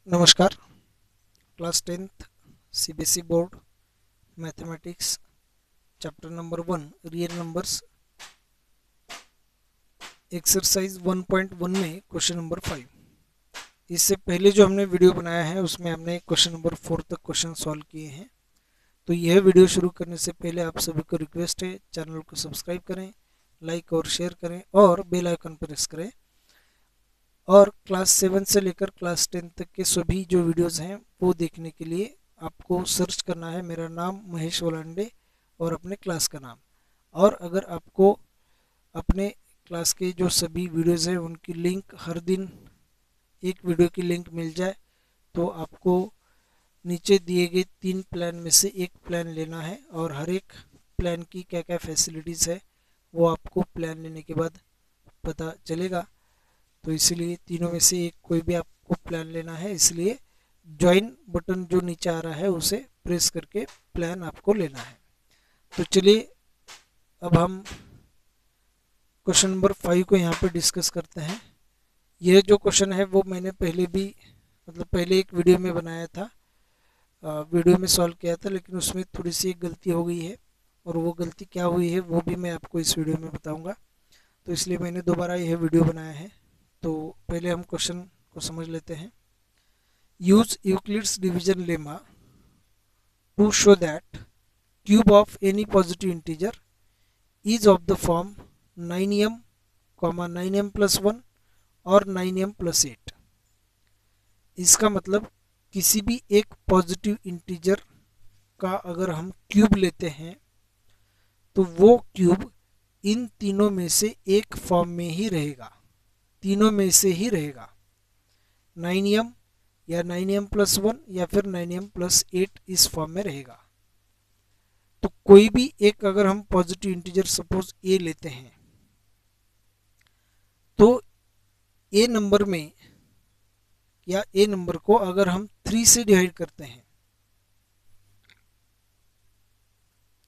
नमस्कार। Class 10th CBSE board mathematics chapter number 1 real numbers exercise 1.1 में question number 5। इससे पहले जो हमने वीडियो बनाया है उसमें हमने क्वेश्चन नंबर 4 तक क्वेश्चन सॉल्व किए हैं। तो यह वीडियो शुरू करने से पहले आप सभी को रिक्वेस्ट है, चैनल को सब्सक्राइब करें, लाइक और शेयर करें और बेल आइकन प्रेस करें। और क्लास 7 से लेकर क्लास 10 तक के सभी जो वीडियोस हैं वो देखने के लिए आपको सर्च करना है मेरा नाम महेश वलांडे और अपने क्लास का नाम। और अगर आपको अपने क्लास के जो सभी वीडियोस हैं उनकी लिंक हर दिन एक वीडियो की लिंक मिल जाए तो आपको नीचे दिए गए 3 प्लान में से एक प्लान लेना है और हर एक प्लान की क्या क्या फैसिलिटीज़ है वो आपको प्लान लेने के बाद पता चलेगा। तो इसलिए तीनों में से एक कोई भी आपको प्लान लेना है, इसलिए ज्वाइन बटन जो नीचे आ रहा है उसे प्रेस करके प्लान आपको लेना है। तो चलिए अब हम क्वेश्चन नंबर 5 को यहाँ पे डिस्कस करते हैं। यह जो क्वेश्चन है वो मैंने पहले एक वीडियो में बनाया था, वीडियो में सॉल्व किया था, लेकिन उसमें थोड़ी सी एक गलती हो गई है और वो गलती क्या हुई है वो भी मैं आपको इस वीडियो में बताऊँगा। तो इसलिए मैंने दोबारा यह वीडियो बनाया है। तो पहले हम क्वेश्चन को समझ लेते हैं। Use Euclid's division lemma to show that cube of any positive integer is of the form 9m, 9m+1 और 9m+8। इसका मतलब किसी भी एक पॉजिटिव इंटीजर का अगर हम क्यूब लेते हैं तो वो क्यूब इन तीनों में से एक फॉर्म में ही रहेगा, तीनों में से ही रहेगा। 9m या 9m+1 या फिर 9m+8 इस फॉर्म में रहेगा। तो कोई भी एक अगर हम पॉजिटिव इंटीजर सपोज a लेते हैं तो a नंबर में या a नंबर को अगर हम 3 से डिवाइड करते हैं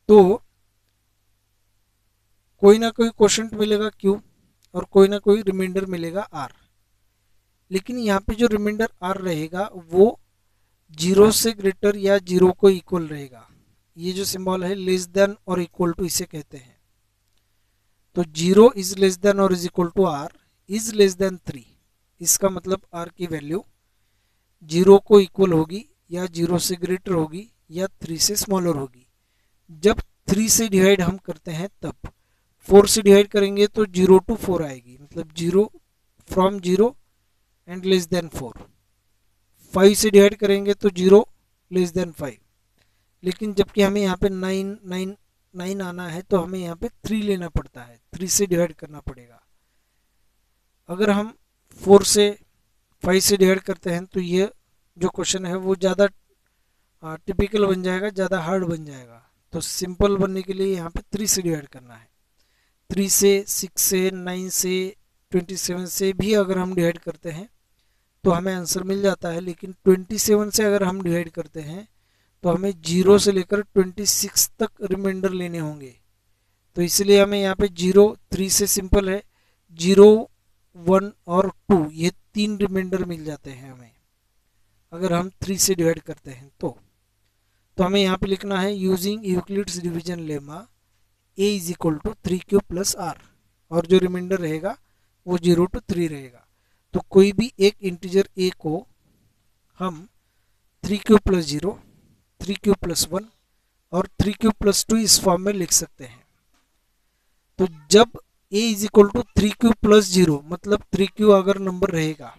तो कोई ना कोई क्वोशंट मिलेगा q और कोई ना कोई रिमाइंडर मिलेगा r। लेकिन यहाँ पे जो रिमाइंडर r रहेगा वो 0 से ग्रेटर या 0 को इक्वल रहेगा। ये जो सिंबल है लेस देन और इक्वल टू इसे कहते हैं। तो 0 इज लेस देन और is equal to r is less than 3। इसका मतलब r की वैल्यू 0 को इक्वल होगी या 0 से ग्रेटर होगी या 3 से स्मॉलर होगी। जब 3 से डिवाइड हम करते हैं तब 4 से डिवाइड करेंगे तो 0 to 4 आएगी, मतलब 0 फ्रॉम 0 एंड लेस देन 4। 5 से डिवाइड करेंगे तो 0 लेस देन 5। लेकिन जबकि हमें यहाँ पे 9 आना है तो हमें यहाँ पे 3 लेना पड़ता है, 3 से डिवाइड करना पड़ेगा। अगर हम 4 से 5 से डिवाइड करते हैं तो ये जो क्वेश्चन है वो ज़्यादा टिपिकल बन जाएगा, ज़्यादा हार्ड बन जाएगा। तो सिंपल बनने के लिए यहाँ पे 3 से डिवाइड करना है। 3 से, 6 से, 9 से, 27 से भी अगर हम डिवाइड करते हैं तो हमें आंसर मिल जाता है। लेकिन 27 से अगर हम डिवाइड करते हैं तो हमें 0 से लेकर 26 तक रिमाइंडर लेने होंगे। तो इसलिए हमें यहाँ पे 0, 3 से सिंपल है, 0, 1 और 2 ये 3 रिमाइंडर मिल जाते हैं हमें अगर हम 3 से डिवाइड करते हैं तो हमें यहाँ पे लिखना है using Euclid's division lemma a is equal to 3q plus r और जो रिमाइंडर रहेगा वो 0 to 3 रहेगा। तो कोई भी एक इंटीजर a को हम 3q प्लस 0, 3q प्लस 1 और 3q प्लस 2 इस फॉर्म में लिख सकते हैं। तो जब a is equal to 3q plus 0 मतलब 3q अगर नंबर रहेगा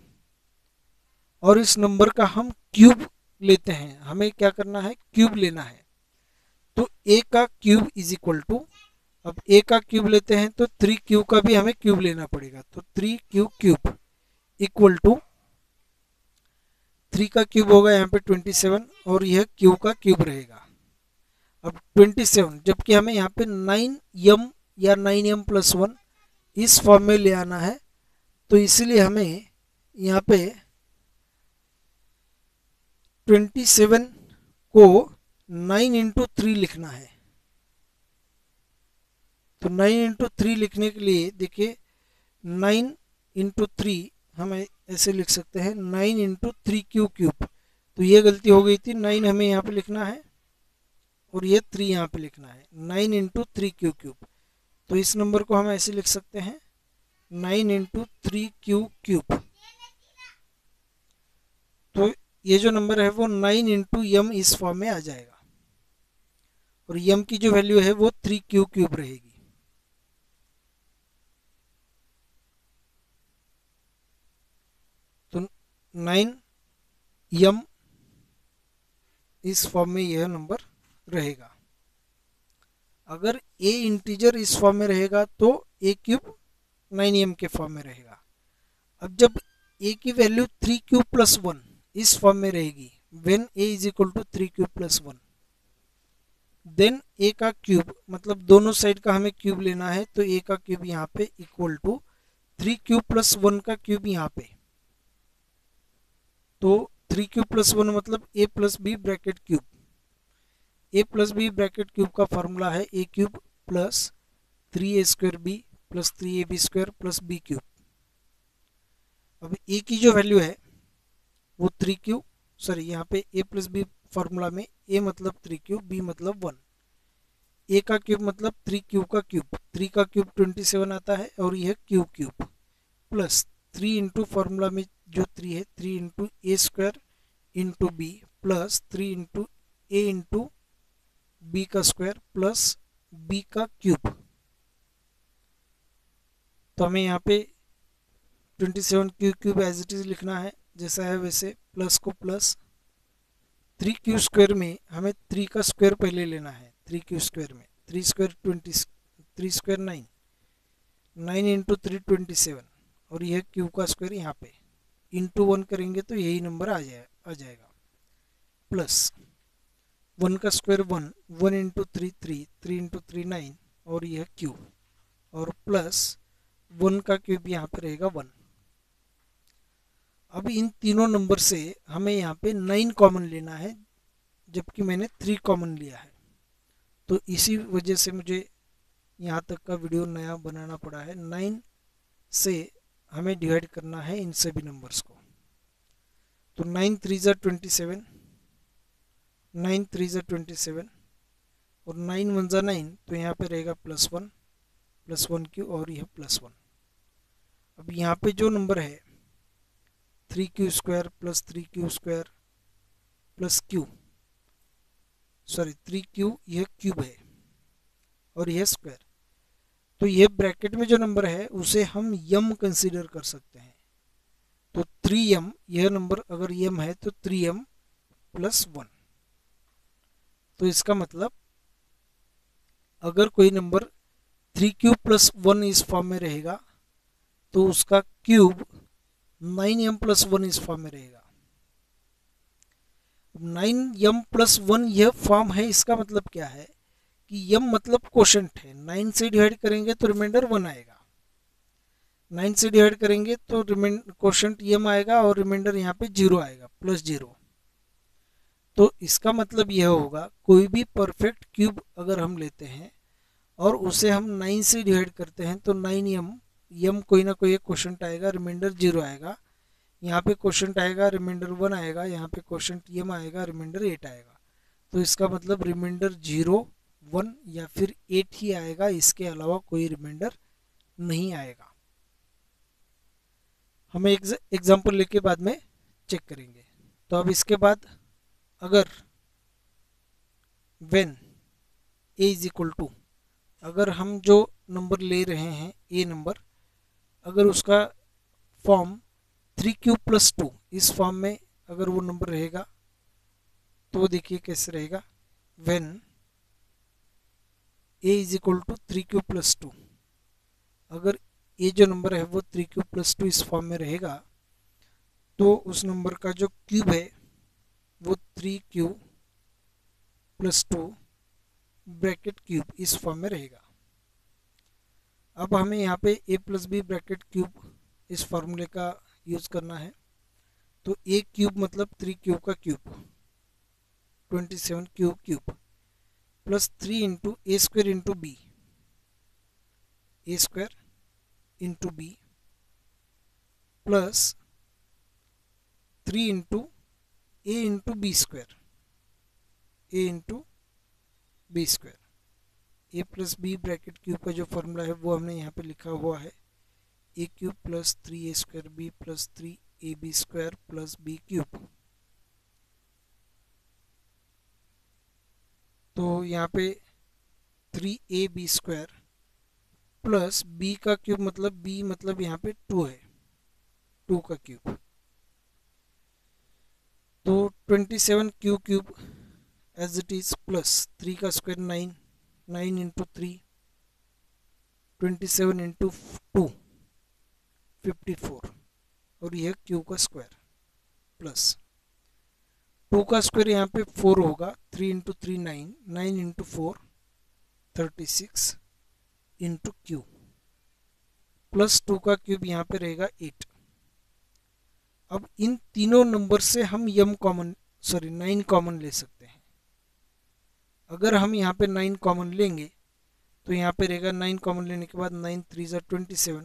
और इस नंबर का हम क्यूब लेते हैं, हमें क्या करना है, क्यूब लेना है। तो a का क्यूब इज इक्वल टू, अब a का क्यूब लेते हैं तो 3q का भी हमें क्यूब लेना पड़ेगा। तो 3q क्यूब इक्वल टू 3 का क्यूब होगा यहाँ पे 27 और यह q का क्यूब रहेगा। अब 27 जबकि हमें यहाँ पे 9m या 9m+1 इस फॉर्म में ले आना है तो इसलिए हमें यहाँ पे 27 को 9 into 3 लिखना है। तो 9 into 3 लिखने के लिए देखिए 9 into 3 हमें ऐसे लिख सकते हैं 9 इंटू 3q क्यूब। तो ये गलती हो गई थी, 9 हमें यहाँ पे लिखना है और ये 3 यहाँ पे लिखना है, 9 इंटू 3q क्यूब। तो इस नंबर को हम ऐसे लिख सकते हैं 9 इंटू 3q क्यूब। तो ये जो नंबर है वो 9 इंटू यम इस फॉर्म में आ जाएगा और यम की जो वैल्यू है वो 3q क्यूब रहेगी। तो 9 यम इस फॉर्म में यह नंबर रहेगा। अगर a इंटीजर इस फॉर्म में रहेगा तो a क्यूब 9m के फॉर्म में रहेगा। अब जब a की वैल्यू 3q प्लस 1 इस फॉर्म में रहेगी, when a is equal to 3q plus 1, then a का क्यूब मतलब दोनों साइड का हमें क्यूब लेना है, तो a का क्यूब यहाँ पे इक्वल टू 3q प्लस 1 का क्यूब यहाँ पे। तो 3q प्लस 1 मतलब a plus b bracket cube. a plus b bracket cube का फॉर्मूला है a cube plus 3a square b plus 3ab square plus b cube. अब a की जो वैल्यू है वो 3q, सॉरी यहाँ पे a प्लस बी फॉर्मूला में a मतलब 3q, b मतलब 1, a का क्यूब मतलब 3q का क्यूब, 3 का क्यूब 27 आता है और यह q cube plus 3 into formula में जो 3 है 3 into a square into b plus 3 into a into b का स्क्वायर प्लस बी का क्यूब। तो हमें यहाँ पे 27 q cube as it is लिखना है जैसा है वैसे, प्लस को प्लस 3q स्क्वायर में हमें 3 का स्क्वायर पहले लेना है, 3q स्क्वायर में 3 स्क्वायर 20, 3 स्क्वायर 9, 9 इंटू 3 27 और यह q का स्क्वायर यहाँ पे इंटू 1 करेंगे तो यही नंबर आ जाएगा प्लस 1 का स्क्वायर 1, 1 इंटू 3 3, 3 इंटू 3 9 और यह q और प्लस 1 का क्यूब यहाँ पे रहेगा 1। अब इन तीनों नंबर से हमें यहाँ पे 9 कॉमन लेना है जबकि मैंने 3 कॉमन लिया है। तो इसी वजह से मुझे यहाँ तक का वीडियो नया बनाना पड़ा है। 9 से हमें डिवाइड करना है इन सभी नंबर्स को। तो 9 3 ज़ा 27, 9 3 ज़ा 27 और 9 1 ज़ा 9, तो यहाँ पे रहेगा प्लस 1 क्यू और यह प्लस 1। अब यहाँ पे जो नंबर है 3q square plus 3q square plus q, sorry 3q यह क्यूब है और यह स्क्वायर, तो यह ब्रैकेट में जो नंबर है उसे हम यम कंसीडर कर सकते हैं। तो 3m, यह नंबर अगर यम है तो 3m प्लस 1। तो इसका मतलब अगर कोई नंबर 3q प्लस 1 इस फॉर्म में रहेगा तो उसका क्यूब 9m प्लस 1 इस फॉर्म में रहेगा। 9m प्लस 1 यह फॉर्म है, इसका मतलब क्या है कि m मतलब क्वोशंट है, 9 से डिवाइड करेंगे तो रिमाइंडर 1 आएगा, 9 से डिवाइड करेंगे तो क्वोशंट m आएगा और रिमाइंडर यहाँ पे 0 आएगा, प्लस 0। तो इसका मतलब यह होगा कोई भी परफेक्ट क्यूब अगर हम लेते हैं और उसे हम 9 से डिवाइड करते हैं तो 9m, m कोई ना कोई एक क्वोशंट आएगा, रिमाइंडर 0 आएगा, यहाँ पे क्वोशंट आएगा, रिमाइंडर 1 आएगा, यहाँ पे क्वोशंट m आएगा, रिमाइंडर 8 आएगा। तो इसका मतलब रिमाइंडर 0 1 या फिर 8 ही आएगा, इसके अलावा कोई रिमाइंडर नहीं आएगा। हम एक एग्जाम्पल लेके बाद में चेक करेंगे। तो अब इसके बाद अगर when a is equal to, अगर हम जो नंबर ले रहे हैं a नंबर, अगर उसका फॉर्म 3q प्लस 2 इस फॉर्म में अगर वो नंबर रहेगा तो देखिए कैसे रहेगा। When a is equal to 3q plus 2, अगर ये जो नंबर है वो 3q प्लस 2 इस फॉर्म में रहेगा तो उस नंबर का जो क्यूब है वो 3q प्लस 2 ब्रैकेट क्यूब इस फॉर्म में रहेगा। अब हमें यहाँ पे a plus b bracket cube इस फार्मूले का यूज करना है। तो a क्यूब मतलब 3q का cube 27q cube plus 3 into a square into b, a square into b plus 3 into a into b square, a into b square. A plus b bracket cube का जो formula है वो हमने यहाँ पे लिखा हुआ है, a cube plus 3 a square b plus 3 a b square plus b cube. तो यहाँ पे 3 a b square plus b का क्यूब मतलब बी मतलब यहाँ पे 2 है, 2 का क्यूब। तो 27 q cube as it is plus 3 का स्क्वायर 9, 9 इंटू 3 27 इंटू 2 54 और यह क्यू का स्क्वायर प्लस 2 का स्क्वायर यहाँ पे 4 होगा, 3 into 3 9, 9 into 4 36 into Q plus 2 का क्यूब यहाँ पे रहेगा 8। अब इन तीनों नंबर से हम यम कॉमन 9 कॉमन ले सकते हैं। अगर हम यहाँ पे 9 कॉमन लेंगे तो यहाँ पे रहेगा 9 कॉमन लेने के बाद 9 3 ज़ा 27,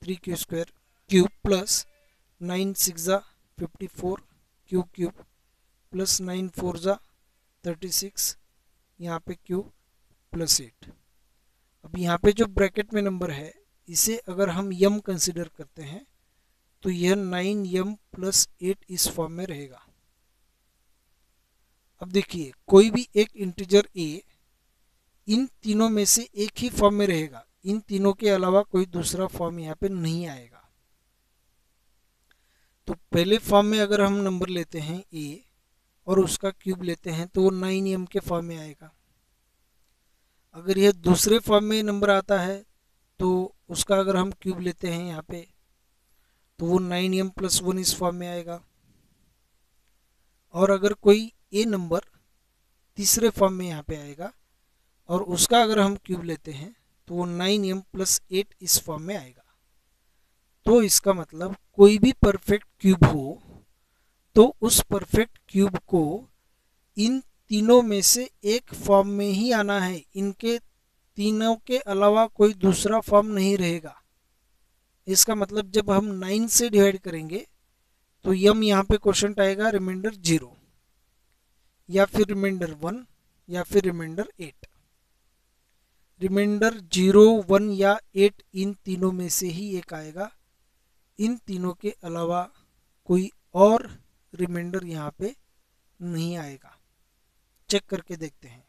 3 क्यू स्क्वायर क्यूब प्लस 9 6 ज़ा 54 क्यू क्यूब प्लस 9 4 ज़ा 36, यहाँ पे क्यू प्लस 8। अब यहाँ पे जो ब्रैकेट में नंबर है इसे अगर हम यम कंसिडर करते हैं तो यह 9 यम प्लस 8 इस फॉर्म में रहेगा। अब देखिए कोई भी एक इंटीजर a इन तीनों में से एक ही फॉर्म में रहेगा, इन तीनों के अलावा कोई दूसरा फॉर्म यहाँ पे नहीं आएगा। तो पहले फॉर्म में अगर हम नंबर लेते हैं a और उसका क्यूब लेते हैं तो वो 9m के फॉर्म में आएगा। अगर यह दूसरे फॉर्म में नंबर आता है तो उसका अगर हम क्यूब लेते हैं यहाँ पे तो वो 9m प्लस 1 इस फॉर्म में आएगा। और अगर कोई a नंबर तीसरे फॉर्म में यहाँ पे आएगा और उसका अगर हम क्यूब लेते हैं तो वो 9m प्लस 8 इस फॉर्म में आएगा। तो इसका मतलब कोई भी परफेक्ट क्यूब हो तो उस परफेक्ट क्यूब को इन तीनों में से एक फॉर्म में ही आना है, इनके तीनों के अलावा कोई दूसरा फॉर्म नहीं रहेगा। इसका मतलब जब हम 9 से डिवाइड करेंगे तो यम यहाँ पे क्वेश्चन आएगा रिमाइंडर 0 या फिर रिमाइंडर 1 या फिर रिमाइंडर 8। रिमाइंडर 0 1 या 8 इन तीनों में से ही एक आएगा, इन तीनों के अलावा कोई और रिमाइंडर यहाँ पे नहीं आएगा। चेक करके देखते हैं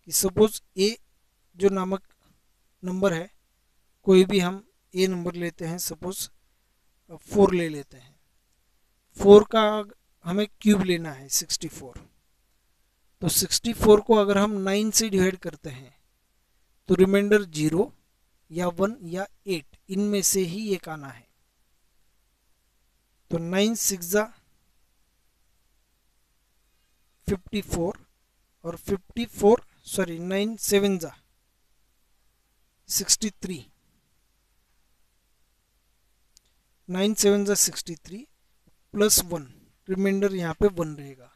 कि सपोज a जो नामक नंबर है, कोई भी हम a नंबर लेते हैं, सपोज 4 ले लेते हैं, 4 का हमें क्यूब लेना है 64। तो 64 को अगर हम 9 से डिवाइड करते हैं तो रिमाइंडर 0 या 1 या 8 इनमें से ही एक आना है। तो 9 6 ज़ा 54 और 9 7 ज़ा 63, 9 7 ज़ा 63 प्लस 1, रिमाइंडर यहाँ पे 1 रहेगा।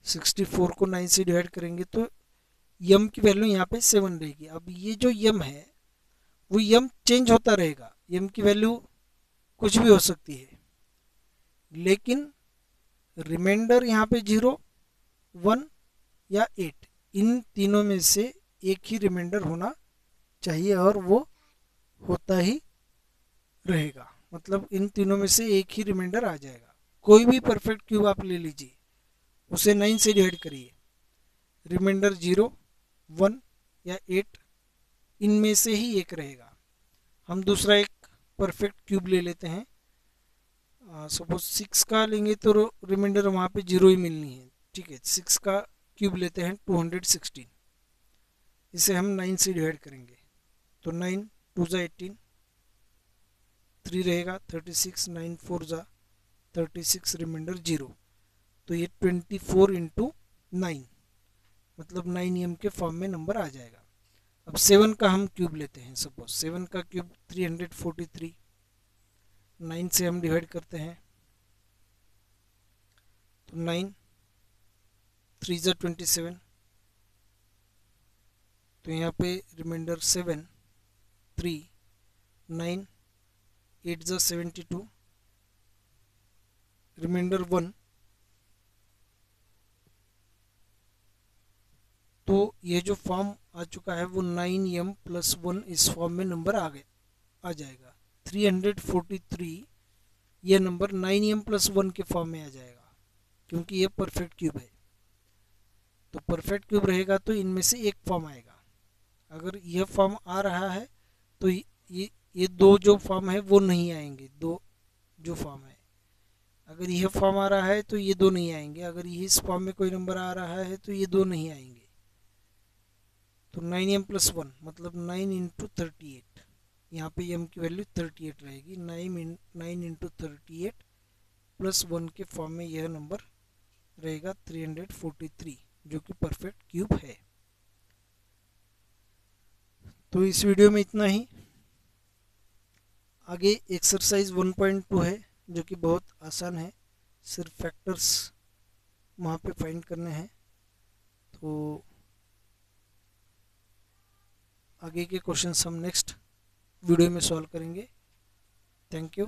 64 को 9 से डिवाइड करेंगे तो यम की वैल्यू यहाँ पे 7 रहेगी। अब ये जो यम है वो यम चेंज होता रहेगा, यम की वैल्यू कुछ भी हो सकती है, लेकिन रिमाइंडर यहाँ पे 0 1 या 8 इन तीनों में से एक ही रिमाइंडर होना चाहिए और वो होता ही रहेगा। मतलब इन तीनों में से एक ही रिमाइंडर आ जाएगा। कोई भी परफेक्ट क्यूब आप ले लीजिए, उसे 9 से डिवाइड करिए, रिमाइंडर 0 1 या 8 इनमें से ही एक रहेगा। हम दूसरा एक परफेक्ट क्यूब ले लेते हैं, सपोज 6 का लेंगे तो रिमाइंडर वहाँ पे 0 ही मिलनी है। ठीक है, 6 का क्यूब लेते हैं 216, इसे हम 9 से डिवाइड करेंगे तो 9 2 ज़ा 18, 3 रहेगा 36, 9 4 ज़ा 36, रिमाइंडर 0। तो ये 24 इंटू 9 मतलब 9m के फॉर्म में नंबर आ जाएगा। अब 7 का हम क्यूब लेते हैं, सपोज 7 का क्यूब 343, 9 से हम डिवाइड करते हैं तो 9 3 ज़ा 27, तो यहाँ पे रिमाइंडर 7 3 9 8 ज़ा 72 रिमाइंडर 1, तो ये जो फॉर्म आ चुका है वो 9m+1 इस फॉर्म में नंबर आ जाएगा। 343 ये नंबर 9m+1 के फॉर्म में आ जाएगा, क्योंकि ये परफेक्ट क्यूब है। तो परफेक्ट क्यूब रहेगा तो इनमें से एक फॉर्म आएगा। अगर यह फॉर्म आ रहा है तो ये दो जो फॉर्म है वो नहीं आएंगे। दो जो फॉर्म है, अगर यह फॉर्म आ रहा है तो ये दो नहीं आएंगे। अगर इस फॉर्म में कोई नंबर आ रहा है तो ये दो नहीं आएंगे। तो 9m+1 मतलब 9 इंटू 38, यहाँ पे m की वैल्यू 38 रहेगी। 9 इंटू 38 प्लस 1 के फॉर्म में यह नंबर रहेगा 343, जो कि परफेक्ट क्यूब है। तो इस वीडियो में इतना ही। आगे एक्सरसाइज 1.2 है, जो कि बहुत आसान है, सिर्फ फैक्टर्स वहाँ पे फाइंड करने हैं। तो आगे के क्वेश्चंस हम नेक्स्ट वीडियो में सॉल्व करेंगे। Thank you.